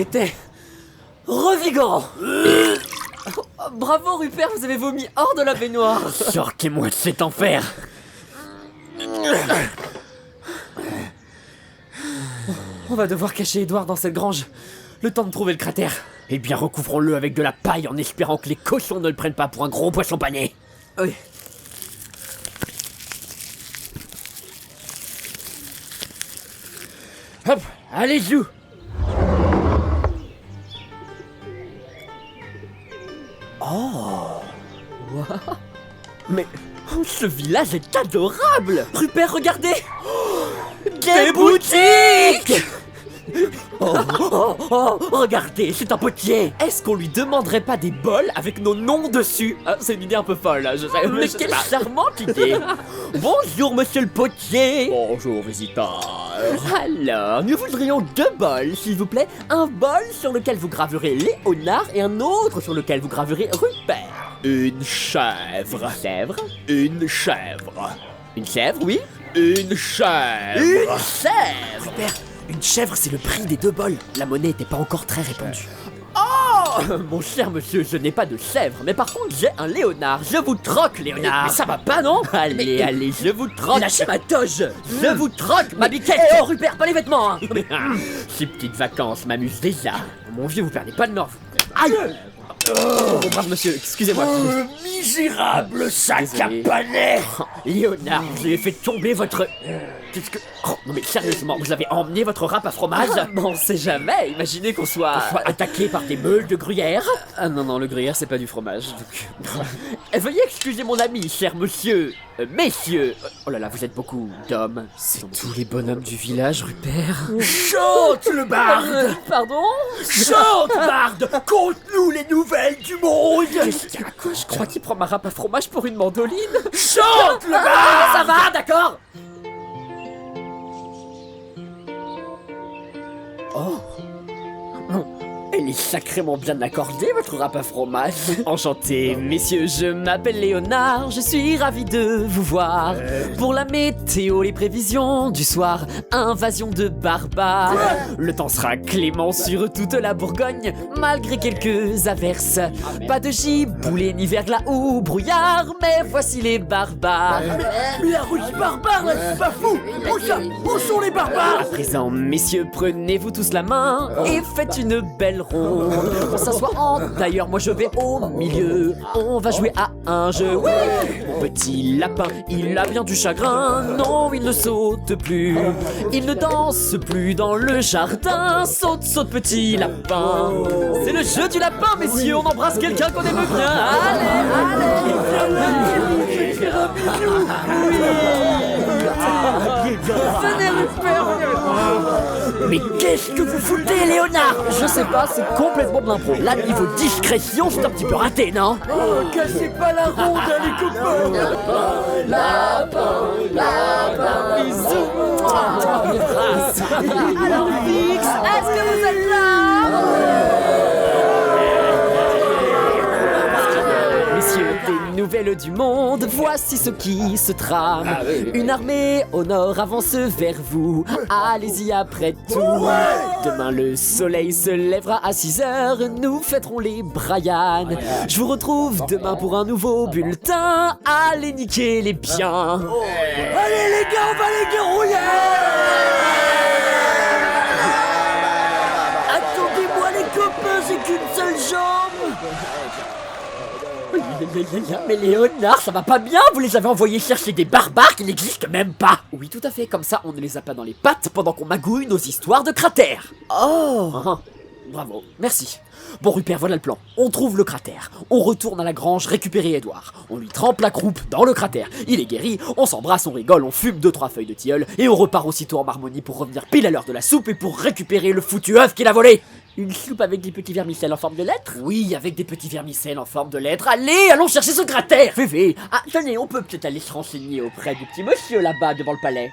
était revigorant. Bravo Rupert, vous avez vomi hors de la baignoire. Sortez-moi de cet enfer. On va devoir cacher Edouard dans cette grange. Le temps de trouver le cratère. Eh bien, recouvrons-le avec de la paille en espérant que les cochons ne le prennent pas pour un gros poisson pané. Oui. Hop, allez-y. Mais ce village est adorable. Rupert, regardez. Des boutiques. Oh, regardez, c'est un potier. Est-ce qu'on lui demanderait pas des bols avec nos noms dessus? C'est une idée un peu folle, là, je sais. Mais quelle charmante idée. Bonjour, monsieur le potier. Bonjour, visiteur. Alors, nous voudrions 2 bols, s'il vous plaît. Un bol sur lequel vous graverez Léonard et un autre sur lequel vous graverez Rupert. Une chèvre. Chèvre. Une chèvre. Une chèvre, oui. Une chèvre. Une chèvre. Rupert, une chèvre, c'est le prix des 2 bols. La monnaie n'était pas encore très répandue. Oh, mon cher monsieur, je n'ai pas de chèvre, mais par contre j'ai un Léonard. Je vous troque, Léonard. Mais ça va pas, non? Allez, allez, je vous troque. Lâchez ma toge. Je vous troque, ma biquette. Oh, Rupert, pas les vêtements, hein. Ces petites vacances m'amusent déjà. Mon vieux, vous perdez pas de mort. Aïe. Oh, brave monsieur, excusez-moi. Misérable sac à Désolé. panais. Léonard, vous avez fait tomber votre... Qu'est-ce que... Oh, non mais sérieusement, vous avez emmené votre râpe à fromage Bon, on sait jamais, imaginez qu'on soit... attaqué par des meules de gruyère. Ah non, le gruyère, c'est pas du fromage, donc... Veuillez excuser mon ami, cher monsieur. Messieurs. Oh là là, vous êtes beaucoup d'hommes. C'est tous les bonhommes du village, Rupert. Chante le barde. Pardon? Chante, barde. Conte-nous les nouvelles du monde. Quoi, je crois qu'il prend ma râpe à fromage pour une mandoline. Chante le barde. Ça va, d'accord. Elle est sacrément bien accordée, votre râpe à fromage. Enchanté, messieurs, je m'appelle Léonard, je suis ravi de vous voir. Pour la météo, les prévisions du soir, invasion de barbares. Le temps sera clément sur toute la Bourgogne, malgré quelques averses. Pas de giboulée ni verglas ou brouillard, mais voici les barbares. Mais la russe barbare, là, c'est pas fou. Où sont les barbares? À présent, messieurs, prenez-vous tous la main et faites une belle ronde. On s'assoit en tailleur, moi je vais au milieu. On va jouer à un jeu. Oui, mon petit lapin, il a bien du chagrin. Non, il ne saute plus. Il ne danse plus dans le jardin. Saute, saute, petit lapin. C'est le jeu du lapin, messieurs. On embrasse quelqu'un qu'on aime bien. Allez, venez, Rupert. Mais qu'est-ce que vous foutez, Léonard? Je sais pas, c'est complètement de l'impro. Là, niveau discrétion, c'est un petit peu raté, non? Oh, cassez pas la ronde, les copains. Lapin, bisous. Alors, Fix, est-ce que vous êtes là? Messieurs, des nouvelles du monde, voici ce qui se trame. Une armée au nord avance vers vous. Allez-y après tout. Demain le soleil se lèvera à 6h. Nous fêterons les Brian. Je vous retrouve demain pour un nouveau bulletin. Allez niquer les biens. Allez, les gars, on va les dérouiller. Attendez-moi, les copains, j'ai qu'une seule jambe. Mais Léonard, ça va pas bien. Vous les avez envoyés chercher des barbares qui n'existent même pas. Oui, tout à fait, comme ça on ne les a pas dans les pattes pendant qu'on magouille nos histoires de cratères. Oh. Bravo, merci. Bon Rupert, voilà le plan. On trouve le cratère, on retourne à la grange récupérer Edouard. On lui trempe la croupe dans le cratère. Il est guéri, on s'embrasse, on rigole, on fume 2-3 feuilles de tilleul et on repart aussitôt en harmonie pour revenir pile à l'heure de la soupe et pour récupérer le foutu œuf qu'il a volé. Une soupe avec des petits vermicelles en forme de lettre? Oui, avec des petits vermicelles en forme de lettres. Allez, allons chercher ce cratère. Févé. Ah, tenez, on peut peut-être aller se renseigner auprès du petit monsieur là-bas devant le palais.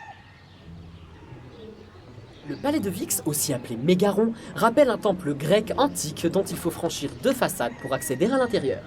Le palais de Vix, aussi appelé Mégaron, rappelle un temple grec antique dont il faut franchir 2 façades pour accéder à l'intérieur.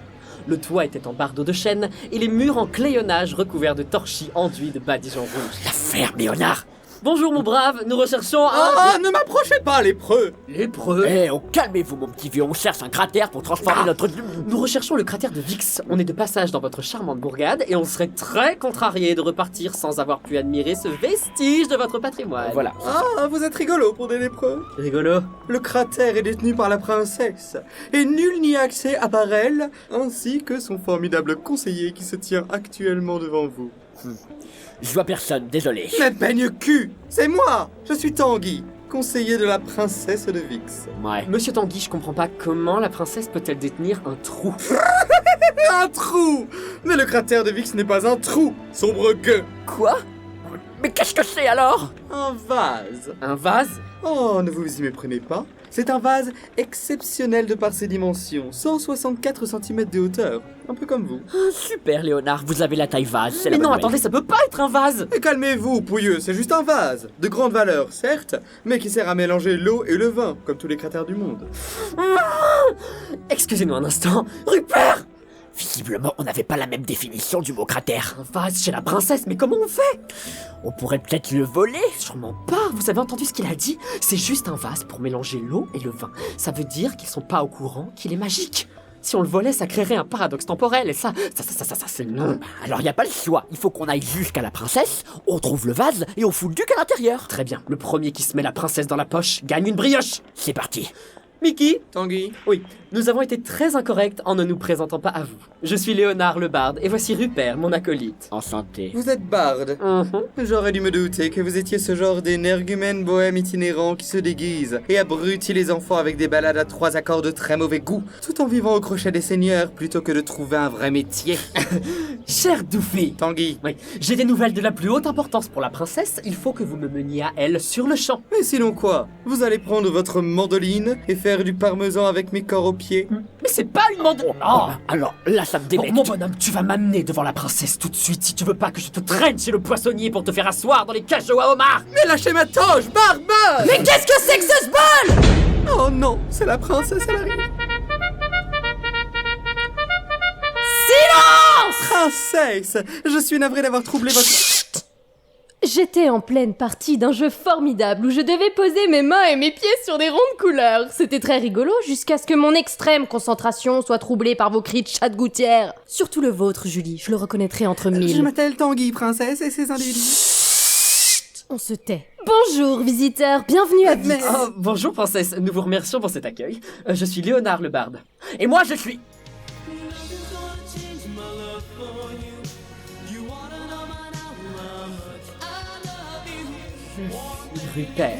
Le toit était en bardeaux de chêne et les murs en clayonnage recouverts de torchis enduits de badigeons rouges. La ferme, Léonard. Bonjour mon brave, nous recherchons un... Ah, ne m'approchez pas, lépreux! Lépreux. Eh, calmez-vous, mon petit vieux, on cherche un cratère pour transformer notre... Nous recherchons le cratère de Vix. On est de passage dans votre charmante bourgade et on serait très contrarié de repartir sans avoir pu admirer ce vestige de votre patrimoine. Voilà. Ah, vous êtes rigolo pour des lépreux. Rigolo. Le cratère est détenu par la princesse, et nul n'y a accès à part elle, ainsi que son formidable conseiller qui se tient actuellement devant vous. Je vois personne, désolé. Mais peigne-cul, c'est moi! Je suis Tanguy, conseiller de la princesse de Vix. Ouais. Monsieur Tanguy, je comprends pas comment la princesse peut-elle détenir un trou. Un trou! Mais le cratère de Vix n'est pas un trou, sombre gueux! Quoi? Mais qu'est-ce que c'est alors? Un vase. Un vase? Oh, ne vous y méprenez pas. C'est un vase exceptionnel de par ses dimensions, 164 cm de hauteur, un peu comme vous. Ah, super, Léonard, vous avez la taille vase, c'est la Mais non, bonne attendez, ça peut pas être un vase. Et calmez-vous, pouilleux, c'est juste un vase, de grande valeur, certes, mais qui sert à mélanger l'eau et le vin, comme tous les cratères du monde. Excusez-nous un instant. Rupert! Visiblement, on n'avait pas la même définition du mot cratère. Un vase chez la princesse, mais comment on fait? On pourrait peut-être le voler? Sûrement pas, vous avez entendu ce qu'il a dit? C'est juste un vase pour mélanger l'eau et le vin. Ça veut dire qu'ils sont pas au courant qu'il est magique. Si on le volait, ça créerait un paradoxe temporel, et ça c'est non. Alors y a pas le choix, il faut qu'on aille jusqu'à la princesse, on trouve le vase et on fout le duc à l'intérieur. Très bien, le premier qui se met la princesse dans la poche gagne une brioche. C'est parti. Mickey? Tanguy? Oui, nous avons été très incorrects en ne nous présentant pas à vous. Je suis Léonard le barde, et voici Rupert, mon acolyte. Enchanté. Vous êtes barde. J'aurais dû me douter que vous étiez ce genre d'énergumène bohème itinérant qui se déguise et abrutit les enfants avec des ballades à 3 accords de très mauvais goût, tout en vivant au crochet des seigneurs plutôt que de trouver un vrai métier. Cher Doufy, Tanguy. oui, j'ai des nouvelles de la plus haute importance pour la princesse, il faut que vous me meniez à elle sur le champ. Mais sinon quoi? Vous allez prendre votre mandoline et faire du parmesan avec mes corps aux pieds? Mais c'est pas une mandoline. Oh. Alors là, ça me Bon, débecte. mon bonhomme, tu vas m'amener devant la princesse tout de suite si tu veux pas que je te traîne chez le poissonnier pour te faire asseoir dans les cachots à homard. Mais lâchez ma toge, barbe! Mais qu'est-ce que c'est que ce sbol? Oh non, c'est la princesse, elle arrive. Silence! Princesse, je suis navré d'avoir troublé votre... J'étais en pleine partie d'un jeu formidable où je devais poser mes mains et mes pieds sur des rondes couleurs. C'était très rigolo jusqu'à ce que mon extrême concentration soit troublée par vos cris de chat de gouttière. Surtout le vôtre, Julie, je le reconnaîtrai entre Je mille. m'appelle Tanguy, princesse, et ses individus. On se tait. Bonjour, visiteurs, bienvenue à Vix. Mais- Oh, bonjour princesse, nous vous remercions pour cet accueil. Je suis Léonard le barde. Et moi je suis... Rupert.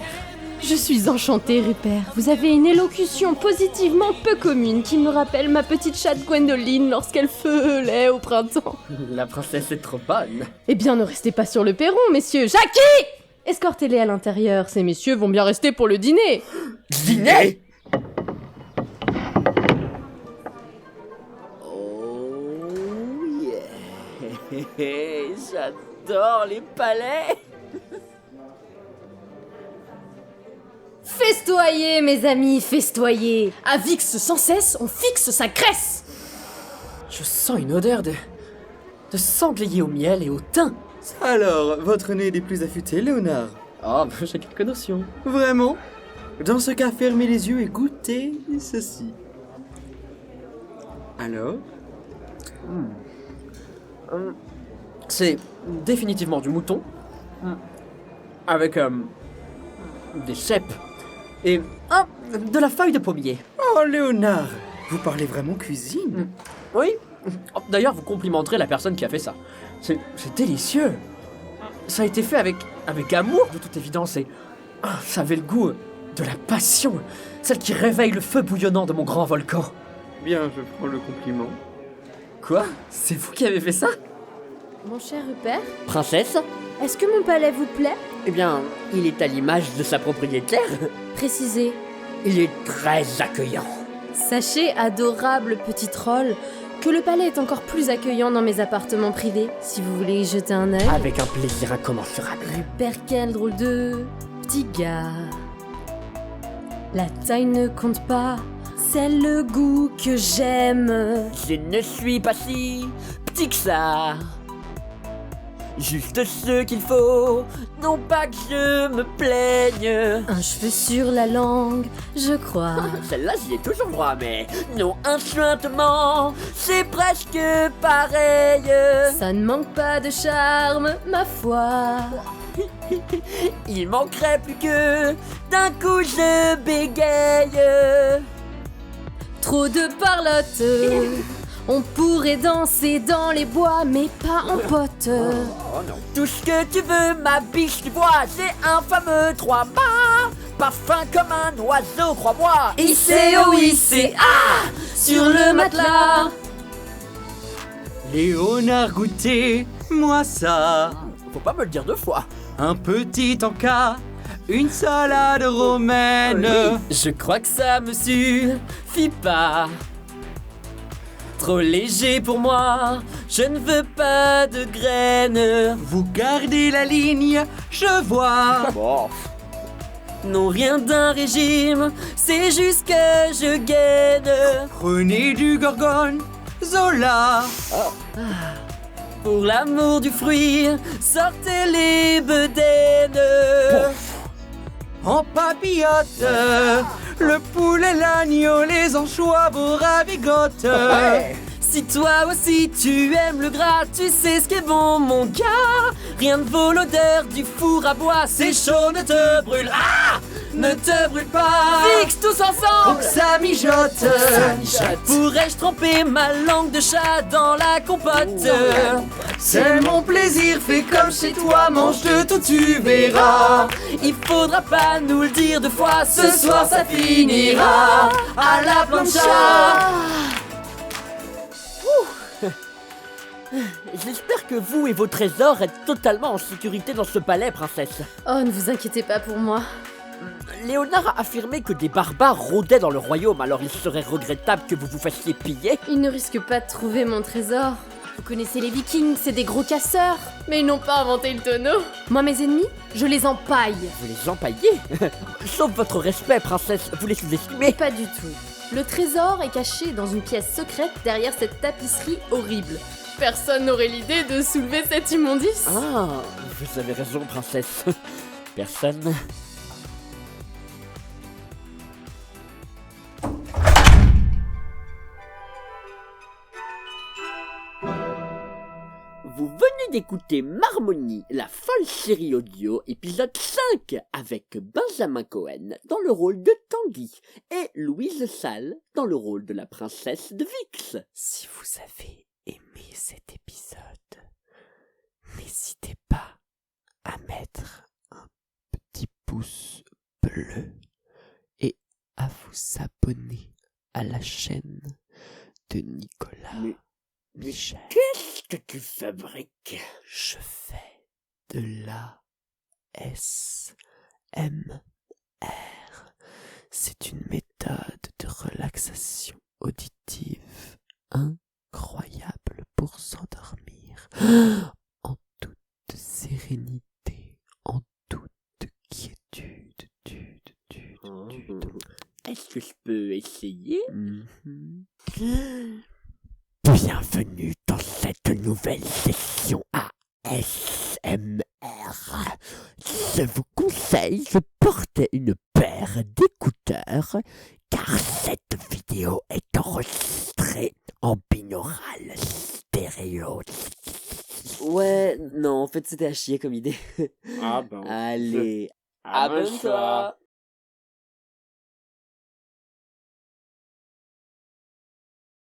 Je suis enchantée, Rupert. Vous avez une élocution positivement peu commune qui me rappelle ma petite chatte Gwendoline lorsqu'elle feulait au printemps. La princesse est trop bonne. Eh bien, ne restez pas sur le perron, messieurs. Jackie! Escortez-les à l'intérieur, ces messieurs vont bien rester pour le dîner. Dîner? Oh yeah. J'adore les palais. Festoyez, mes amis, festoyez. À Vix sans cesse, on fixe sa graisse. Je sens une odeur de sanglier au miel et au thym. Alors, votre nez est des plus affûtés, Léonard? Oh, j'ai quelques notions. Vraiment? Dans ce cas, fermez les yeux et goûtez ceci. Alors? C'est définitivement du mouton. Avec des cèpes. Et de la feuille de pommier. Oh, Léonard, vous parlez vraiment cuisine? Oui. Oh, d'ailleurs, vous complimenterez la personne qui a fait ça. C'est délicieux. Ça a été fait avec amour, de toute évidence, et ça avait le goût de la passion, celle qui réveille le feu bouillonnant de mon grand volcan. Bien, je prends le compliment. Quoi? C'est vous qui avez fait ça? Mon cher Rupert, Princesse? est-ce que mon palais vous plaît? Eh bien, il est à l'image de sa propriétaire. Précisez. Il est très accueillant. Sachez, adorable petit troll, que le palais est encore plus accueillant dans mes appartements privés, si vous voulez y jeter un œil. Avec un plaisir incommensurable. Rupert, quel drôle de petit gars. La taille ne compte pas, c'est le goût que j'aime. Je ne suis pas si petit que ça. juste ce qu'il faut. Non pas que je me plaigne. Un cheveu sur la langue, je crois. Celle-là, j'y ai toujours droit, mais non, un chuintement, c'est presque pareil. Ça ne manque pas de charme, ma foi. Il manquerait plus que d'un coup je bégaye. Trop de parlotte. On pourrait danser dans les bois, mais pas en pote. Tout ce que tu veux, ma biche, tu vois, j'ai un fameux 3 mâts. Pas fin comme un oiseau, crois-moi. ICOICA sur le matelas. Léonard Goûté, moi ça. Faut pas me le dire 2 fois. Un petit encas, une salade romaine. Je crois que ça me suffit pas. Trop léger pour moi, je ne veux pas de graines. Vous gardez la ligne, je vois. Bon, Non, rien d'un régime, c'est juste que je gaine. Prenez du gorgone, Zola. Pour l'amour du fruit, sortez les bedaines. En papillote, le poulet, l'agneau, les anchois, vos ravigotes. Si toi aussi tu aimes le gras, tu sais ce qui est bon mon gars. Rien ne vaut l'odeur du four à bois, c'est chaud, ne te brûle. Ah, ne te brûle pas. Fixe tous ensemble. Ça mijote. Pourrais-je tremper ma langue de chat dans la compote? C'est mon plaisir, fais comme chez toi, mange de tout, tu verras. Il faudra pas nous le dire 2 fois, ce soir ça finira à la plancha. j'espère que vous et vos trésors êtes totalement en sécurité dans ce palais, princesse. Oh, ne vous inquiétez pas pour moi. Léonard a affirmé que des barbares rôdaient dans le royaume, alors il serait regrettable que vous vous fassiez piller. Ils ne risquent pas de trouver mon trésor. Vous connaissez les Vikings, c'est des gros casseurs. Mais ils n'ont pas inventé le tonneau. Moi, mes ennemis, je les empaille. Vous les empaillez Sauf votre respect, princesse, vous les sous-estimez. Pas du tout. Le trésor est caché dans une pièce secrète derrière cette tapisserie horrible. Personne n'aurait l'idée de soulever cette immondice. Ah, vous avez raison, princesse. Personne. Vous venez d'écouter Marmonie, la folle série audio, épisode 5, avec Benjamin Cohen dans le rôle de Tanguy et Louise Salle dans le rôle de la princesse de Vix. Si vous avez aimé cet épisode, n'hésitez pas à mettre un petit pouce bleu et à vous abonner à la chaîne de Nicolas Michel. Qu'est-ce que tu fabriques? Je fais de la SMR. C'est une méthode de relaxation auditive incroyable pour s'endormir en toute sérénité, en toute quiétude. Est-ce que je peux essayer? Bienvenue dans cette nouvelle session ASMR. Je vous conseille de porter une paire d'écouteurs car cette vidéo est enregistrée en binaural stéréo. Ouais, non, en fait c'était à chier comme idée. Ah ben. Allez, Abonne-toi.